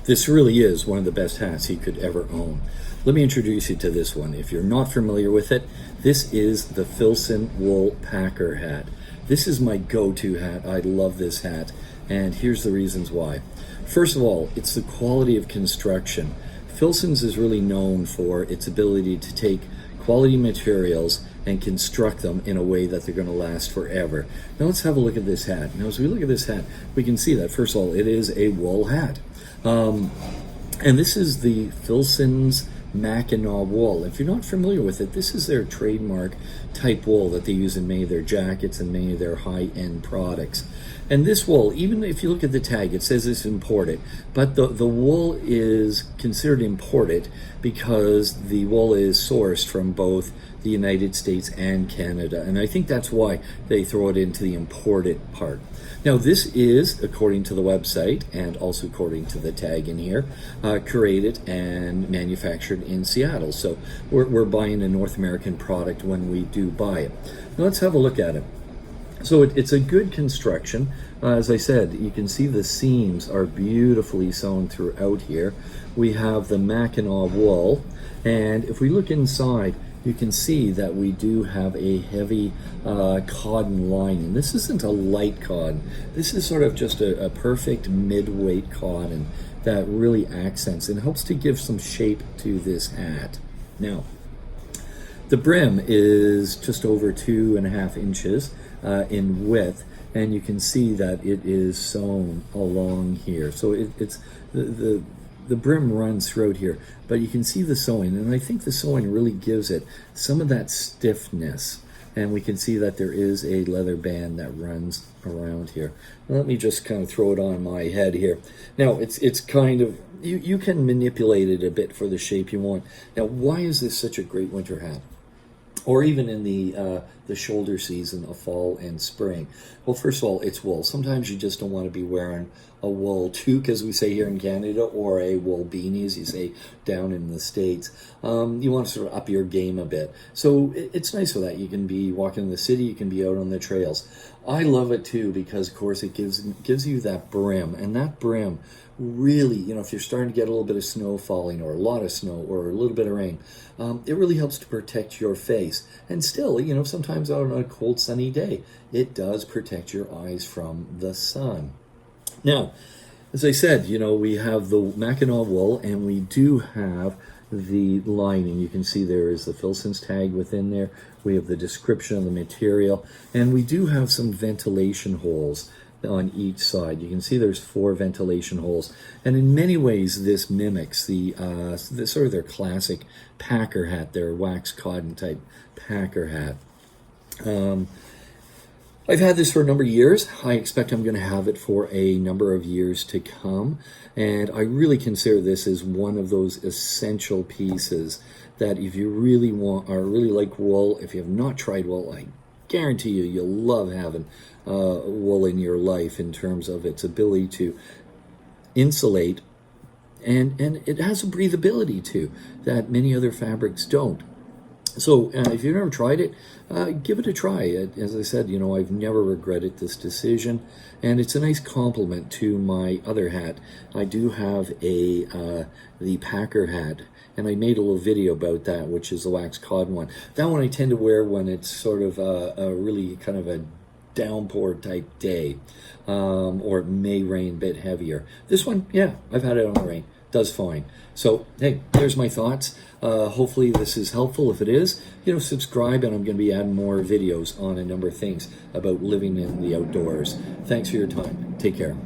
This really is one of the best hats he could ever own. Let me introduce you to this one. If you're not familiar with it, this is the Filson wool packer hat. This is my go-to hat. I love this hat, and here's the reasons why. First of all, it's the quality of construction. Filson's is really known for its ability to take quality materials and construct them in a way that they're going to last forever. Now let's have a look at this hat. Now as we look at this hat, we can see that first of all, it is a wool hat. And this is the Filson's Mackinaw wool. If you're not familiar with it, this is their trademark type wool that they use in many of their jackets and many of their high-end products. And this wool, even if you look at the tag, it says it's imported, but the wool is considered imported because the wool is sourced from both the United States and Canada. And I think that's why they throw it into the imported part. Now this is, according to the website and also according to the tag in here, created and manufactured in Seattle. So we're buying a North American product when we do buy it. Now let's have a look at it. So it's a good construction. As I said, you can see the seams are beautifully sewn throughout here. We have the Mackinaw wool, and if we look inside, you can see that we do have a heavy cotton lining. This isn't a light cotton. This is sort of just a perfect mid-weight cotton that really accents and helps to give some shape to this hat. Now, the brim is just over 2.5 inches in width, and you can see that it is sewn along here. So it's the brim runs throughout here, but you can see the sewing, and I think the sewing really gives it some of that stiffness. And we can see that there is a leather band that runs around here. Let me just kind of throw it on my head here. Now it's kind of, you can manipulate it a bit for the shape you want. Now why is this such a great winter hat? Or even in the shoulder season of fall and spring? Well, first of all, it's wool. Sometimes you just don't want to be wearing a wool toque, as we say here in Canada, or a wool beanie, as you say down in the States. You want to sort of up your game a bit. So it's nice for that. You can be walking in the city, you can be out on the trails. I love it too because, of course, it gives you that brim, and that brim really, if you're starting to get a little bit of snow falling or a lot of snow or a little bit of rain, it really helps to protect your face. And still, sometimes out on a cold sunny day, it does protect your eyes from the sun. Now, as I said, we have the Mackinaw wool, and we do have the lining. You can see there is the Filson's tag within there. We have the description of the material, and we do have some ventilation holes on each side. You can see there's 4 ventilation holes, and in many ways this mimics the sort of their classic packer hat, their wax cotton type packer hat. I've had this for a number of years. I expect I'm going to have it for a number of years to come, and I really consider this as one of those essential pieces that if you really want or really like wool, if you have not tried wool, I guarantee you'll love having wool in your life in terms of its ability to insulate, and it has a breathability too that many other fabrics don't. So if you've never tried it, give it a try. As I said, I've never regretted this decision, and it's a nice complement to my other hat. I do have the packer hat, and I made a little video about that, which is the wax cotton one. That one I tend to wear when it's sort of a really kind of a downpour type day, or it may rain a bit heavier. This one, yeah, I've had it on the rain. Does fine. So, hey, there's my thoughts. Hopefully this is helpful. If it is, subscribe, and I'm going to be adding more videos on a number of things about living in the outdoors. Thanks for your time. Take care.